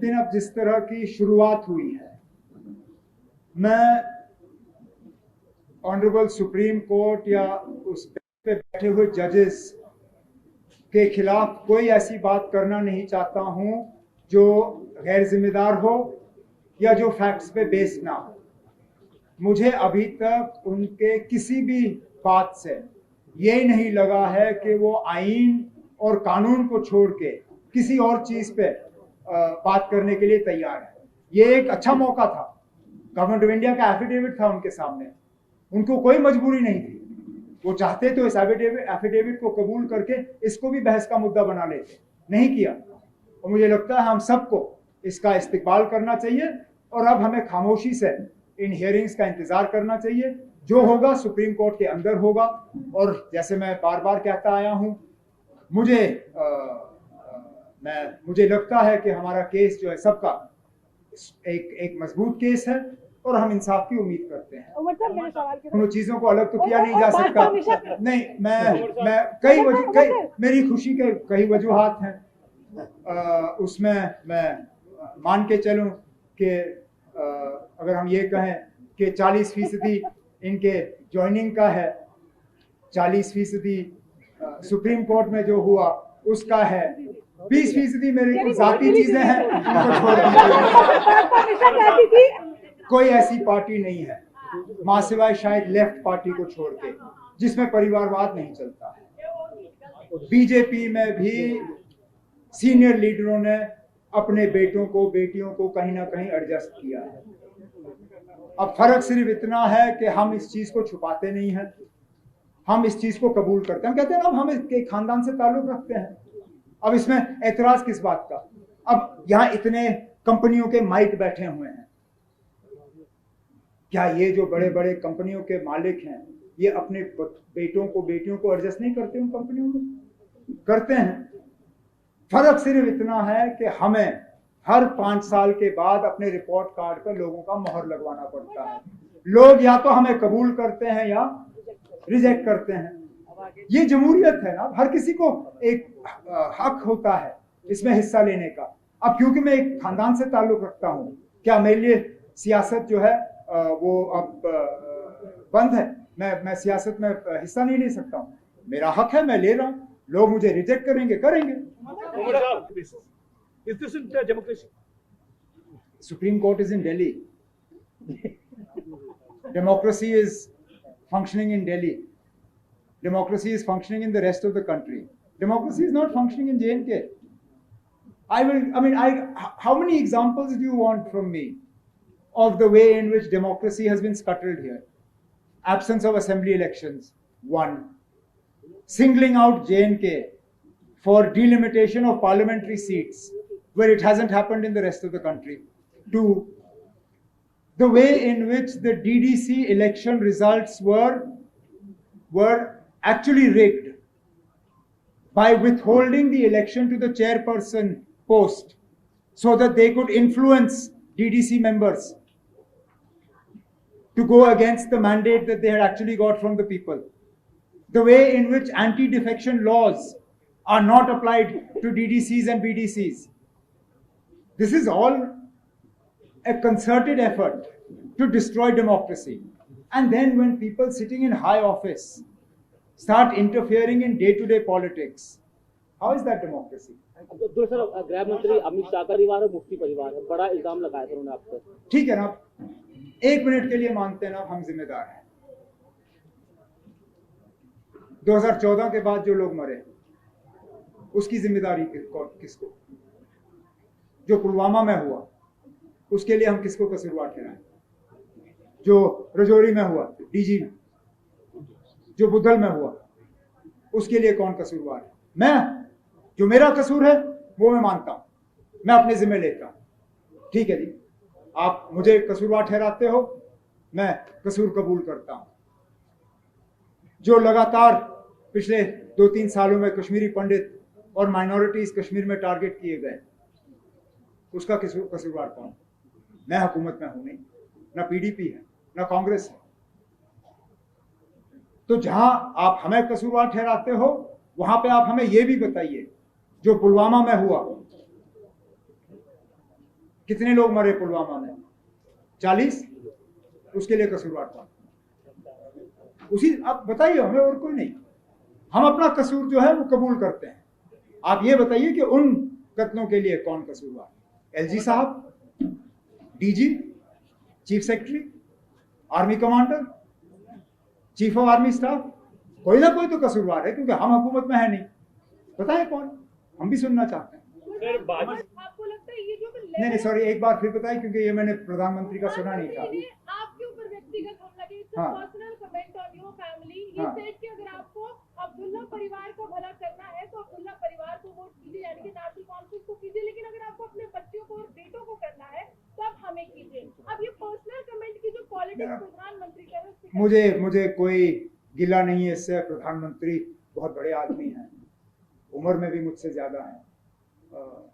दिन अब जिस तरह की शुरुआत हुई है, मैं ऑनरेबल सुप्रीम कोर्ट या उस पे बैठे हुए जजेस के खिलाफ कोई ऐसी बात करना नहीं चाहता हूं जो गैर जिम्मेदार हो या जो फैक्ट्स पे बेस्ड ना हो। मुझे अभी तक उनके किसी भी बात से ये नहीं लगा है कि वो आईन और कानून को छोड़ के किसी और चीज पे बात करने के लिए तैयार है। ये एक अच्छा मौका था, गवर्नमेंट ऑफ इंडिया का एफिडेविट था उनके सामने, उनको कोई मजबूरी नहीं थी। वो चाहते तो इस एफिडेविट को कबूल करके इसको भी बहस का मुद्दा बना लेते, नहीं किया। और मुझे लगता है हम सबको इसका इस्तेमाल करना चाहिए और अब हमें खामोशी से इन हियरिंग्स का इंतजार करना चाहिए। जो होगा सुप्रीम कोर्ट के अंदर होगा। और जैसे मैं बार बार कहता आया हूं, मुझे लगता है कि हमारा केस जो है सबका एक मजबूत केस है और हम इंसाफ की उम्मीद करते हैं। उन चीजों को अलग तो किया नहीं जा सकता। नहीं, मैं मेरी खुशी के कई वजूहात हैं। उसमें मैं मान के चलूं कि अगर हम ये कहें कि 40% इनके ज्वाइनिंग का है, 40% सुप्रीम कोर्ट में जो हुआ उसका है, 20% मेरी कुछ जाती चीजें हैं, उनको छोड़ दीजिए। कोई ऐसी पार्टी नहीं है मां सिवाय शायद लेफ्ट पार्टी को छोड़ के जिसमें परिवारवाद नहीं चलता है। बीजेपी में भी सीनियर लीडरों ने अपने बेटों को बेटियों को कहीं ना कहीं एडजस्ट किया है। अब फर्क सिर्फ इतना है कि हम इस चीज को छुपाते नहीं हैं, हम इस चीज को कबूल करते हैं। हम कहते हैं ना, हम एक खानदान से ताल्लुक रखते हैं। अब इसमें एतराज किस बात का? अब यहाँ इतने कंपनियों के माइक बैठे हुए हैं, क्या ये जो बड़े बड़े कंपनियों के मालिक हैं ये अपने बेटों को बेटियों को एडजस्ट नहीं करते? उन कंपनियों में करते हैं। फर्क सिर्फ इतना है कि हमें हर 5 साल के बाद अपने रिपोर्ट कार्ड पर लोगों का मोहर लगवाना पड़ता है। लोग या तो हमें कबूल करते हैं या रिजेक्ट करते हैं। ये जमहूरियत है ना, हर किसी को एक हक होता है इसमें हिस्सा लेने का। अब क्योंकि मैं एक खानदान से ताल्लुक रखता हूं, क्या मेरे लिए सियासत जो है वो अब बंद है? मैं सियासत में हिस्सा नहीं ले सकता हूं? मेरा हक है, मैं ले रहा हूं। लोग मुझे रिजेक्ट करेंगे। Is this in democracy? Supreme Court is in Delhi. Democracy is functioning in Delhi. Democracy is functioning in the rest of the country. Democracy is not functioning in J&K. How many examples do you want from me of the way in which democracy has been scuttled here? Absence of assembly elections, 1. Singling out J&K for delimitation of parliamentary seats, where it hasn't happened in the rest of the country. 2. The way in which the DDC election results were actually rigged by withholding the election to the chairperson post so that they could influence DDC members to go against the mandate that they had actually got from the people. The way in which anti-defection laws are not applied to DDCs and BDCs. This is all a concerted effort to destroy democracy. And then when people sitting in high office start interfering in day-to-day politics, how is that democracy? Sir, गृह मंत्री अमित शाह का परिवार और मुफ्ती परिवार है, बड़ा इल्जाम लगाया था उन्होंने आप पर। ठीक है ना, 1 मिनट के लिए मानते हैं ना हम जिम्मेदार हैं। 2014 के बाद जो लोग मरे उसकी जिम्मेदारी किसको? जो पुलवामा में हुआ उसके लिए हम किसको कसूरवार ठहराएं? जो रजौरी में हुआ डीजी में, जो बुद्धल में हुआ उसके लिए कौन कसूरवार है? मैं। जो मेरा कसूर है वो मैं मानता हूं, मैं अपने जिम्मे लेता हूं। ठीक है जी, आप मुझे कसूरवार ठहराते हो, मैं कसूर कबूल करता हूं। जो लगातार पिछले 2-3 सालों में कश्मीरी पंडित और माइनॉरिटीज कश्मीर में टारगेट किए गए, उसका कसूरवार कौन? मैं हुकूमत में हूं नहीं, ना पीडीपी है ना कांग्रेस है। तो जहां आप हमें कसूरवार ठहराते हो वहां पे आप हमें यह भी बताइए जो पुलवामा में हुआ कितने लोग मरे पुलवामा में? 40। उसके लिए कसूरवार कौन? उसी, आप बताइए, हमें और कोई नहीं। हम अपना कसूर जो है वो कबूल करते हैं। आप ये बताइए कि उन कत्लों के लिए कौन कसूरवार? एलजी साहब, DG, chief secretary, army commander, chief of army staff, कोई ना कोई तो कसूरवार है, क्योंकि हम हुकूमत में है नहीं। बताएं कौन, हम भी सुनना चाहते हैं। आपको लगता है ये जो नहीं, सॉरी, एक बार फिर बताएं, क्योंकि ये मैंने प्रधानमंत्री का सुना नहीं था। आपके ऊपर व्यक्तिगत हमला किया, हाँ। Personal comment on your family, he हाँ। सेड कि अगर आपको अब्दुल्ला परिवार का भला करना है तो अब्दुल्ला परिवार को वोट कीजिए, यानी कि नेशनल कॉन्फ्रेंस को कीजिए, लेकिन अगर आपको अपने बच्चों को और बेटों को करना है तो आप हमें कीजिए। अब ये पर्सनल कमेंट की जो पॉलिटिक्स प्रधानमंत्री कर रहे हैं, मुझे कोई गिला नहीं है इससे। प्रधानमंत्री बहुत बड़े आदमी हैं, उम्र में भी मुझसे ज्यादा हैं।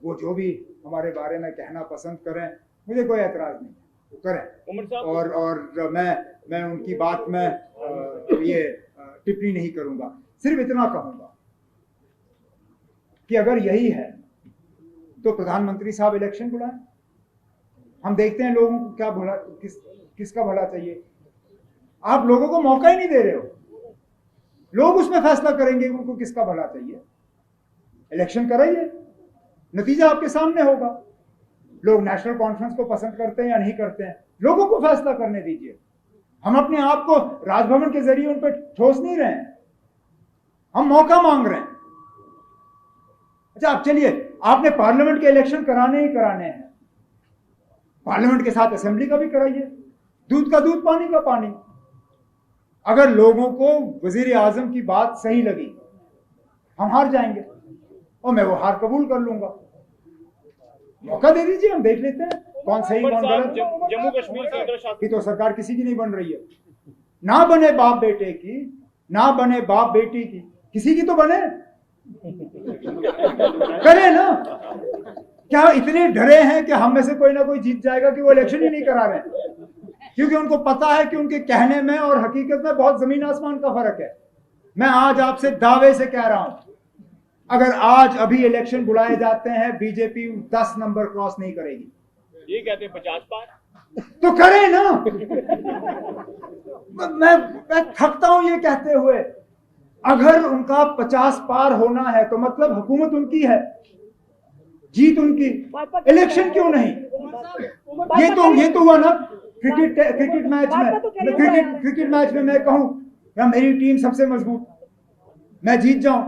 वो जो भी हमारे बारे में कहना पसंद करें, मुझे कोई एतराज नहीं, वो करें। और मैं उनकी बात में ये टिप्पणी नहीं करूंगा। सिर्फ इतना कहूंगा कि अगर यही है तो प्रधानमंत्री साहब इलेक्शन बुलाएं। हम देखते हैं लोगों को क्या भला, किसका भला चाहिए। आप लोगों को मौका ही नहीं दे रहे हो। लोग उसमें फैसला करेंगे उनको किसका भला चाहिए। इलेक्शन कराइए, नतीजा आपके सामने होगा। लोग नेशनल कॉन्फ्रेंस को पसंद करते हैं या नहीं करते हैं, लोगों को फैसला करने दीजिए। हम अपने आप को राजभवन के जरिए उन पर ठोस नहीं रहे हैं, हम मौका मांग रहे हैं। अच्छा, अब चलिए, आपने पार्लियामेंट के इलेक्शन कराने ही कराने हैं, पार्लियामेंट के साथ असेंबली का भी कराइए। दूध का दूध, पानी का पानी। अगर लोगों को वजीर आजम की बात सही लगी, हम हार जाएंगे और मैं वो हार कबूल कर लूंगा। मौका दे दीजिए, हम देख लेते हैं कौन सही कौन गलत। जम्मू कश्मीर की तो सरकार किसी की नहीं बन रही है। ना बने बाप बेटे की, ना बने बाप बेटी की, किसी की तो बने। करे ना। क्या इतने डरे हैं कि हम में से कोई ना कोई जीत जाएगा कि वो इलेक्शन ही नहीं करा रहे हैं? क्योंकि उनको पता है कि उनके कहने में और हकीकत में बहुत जमीन आसमान का फर्क है। मैं आज आपसे दावे से कह रहा हूं, अगर आज अभी इलेक्शन बुलाए जाते हैं, बीजेपी 10 नंबर क्रॉस नहीं करेगी। ये कहते हैं 50 पार तो करे ना। मैं थकता हूं ये कहते हुए। अगर उनका 50 पार होना है तो मतलब हुकूमत उनकी है, जीत उनकी। इलेक्शन क्यों नहीं? ये तो हुआ ना क्रिकेट मैच में मैं कहूं या मेरी टीम सबसे मजबूत, मैं जीत जाऊं,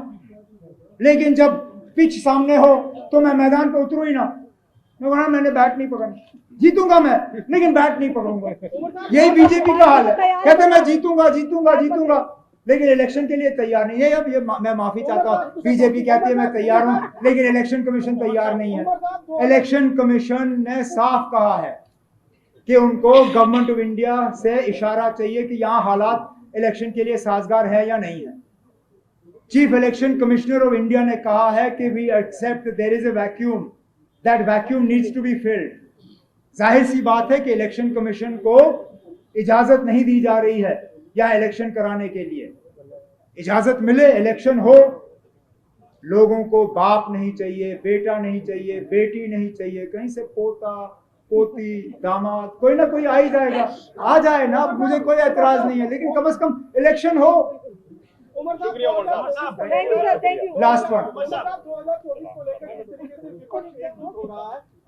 लेकिन जब पिच सामने हो तो मैं मैदान पे उतरू ही ना। मैं वहां मैंने बैट नहीं पकड़नी, जीतूंगा मैं लेकिन बैट नहीं पकड़ूंगा। यही बीजेपी का हाल है, कहते मैं जीतूंगा लेकिन इलेक्शन के लिए तैयार नहीं है। अब ये मैं माफी चाहता हूं, बीजेपी कहती है मैं तैयार हूं, लेकिन इलेक्शन कमीशन तैयार नहीं है। इलेक्शन कमीशन ने साफ कहा है कि उनको गवर्नमेंट ऑफ इंडिया से इशारा चाहिए कि यहाँ हालात इलेक्शन के लिए साजगार है या नहीं है। Chief election commissioner of India ने कहा है कि we accept there is a vacuum, that vacuum needs to be filled. जाहिर सी बात है कि इलेक्शन कमीशन को इजाजत नहीं दी जा रही है या इलेक्शन कराने के लिए। इजाजत मिले, इलेक्शन हो। लोगों को बाप नहीं चाहिए, बेटा नहीं चाहिए, बेटी नहीं चाहिए, कहीं से पोता पोती दामाद कोई ना कोई आ ही जाएगा। आ जाए ना, मुझे कोई एतराज नहीं है, लेकिन कम से कम इलेक्शन हो। शुक्रिया उमर साहब। Thank you. लास्ट वन,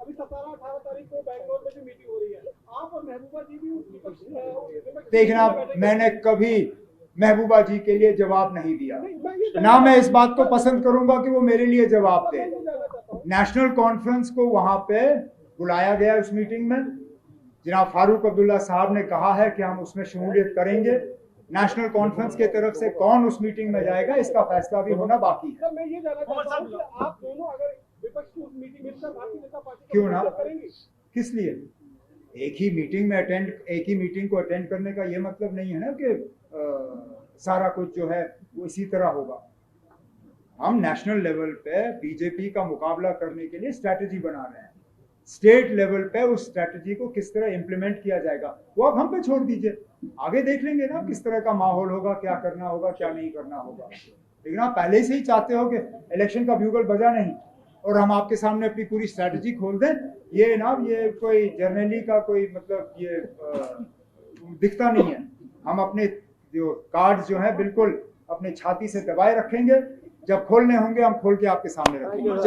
अभी 17-18 तारीख को बैंगलोर में भी मीटिंग हो रही है, आप और महबूबा जी भी देखना, मैंने कभी महबूबा जी के लिए जवाब नहीं दिया, ना मैं इस बात को पसंद करूंगा कि वो मेरे लिए जवाब दे। नेशनल कॉन्फ्रेंस को वहां पे बुलाया गया, उस मीटिंग में जनाब फारूक अब्दुल्ला साहब ने कहा है कि हम उसमें शमूलियत करेंगे। नेशनल कॉन्फ्रेंस के तरफ से कौन उस मीटिंग में जाएगा इसका फैसला भी होना बाकी है। मैं ये जानना चाहता हूं कि आप दोनों अगर विपक्ष की उस मीटिंग में भारतीय जनता पार्टी क्यों ना, करेंगे? किस लिए? एक ही मीटिंग को अटेंड करने का ये मतलब नहीं है ना कि सारा कुछ जो है वो इसी तरह होगा। हम नेशनल लेवल पे बीजेपी का मुकाबला करने के लिए स्ट्रैटेजी बना रहे हैं। स्टेट लेवल पे उस स्ट्रैटेजी को किस तरह इंप्लीमेंट किया जाएगा वो अब हम पे छोड़ दीजिए, आगे देख लेंगे ना किस तरह का माहौल होगा, क्या करना होगा क्या नहीं करना होगा। लेकिन आप पहले से ही चाहते हो कि इलेक्शन का ब्यूगल बजा नहीं, और हम आपके सामने अपनी पूरी स्ट्रैटेजी खोल दें, ये कोई जर्नली का कोई मतलब ये दिखता नहीं है। हम अपने जो कार्ड जो है बिल्कुल अपने छाती से दबाए रखेंगे, जब खोलने होंगे हम खोल के आपके सामने रखेंगे।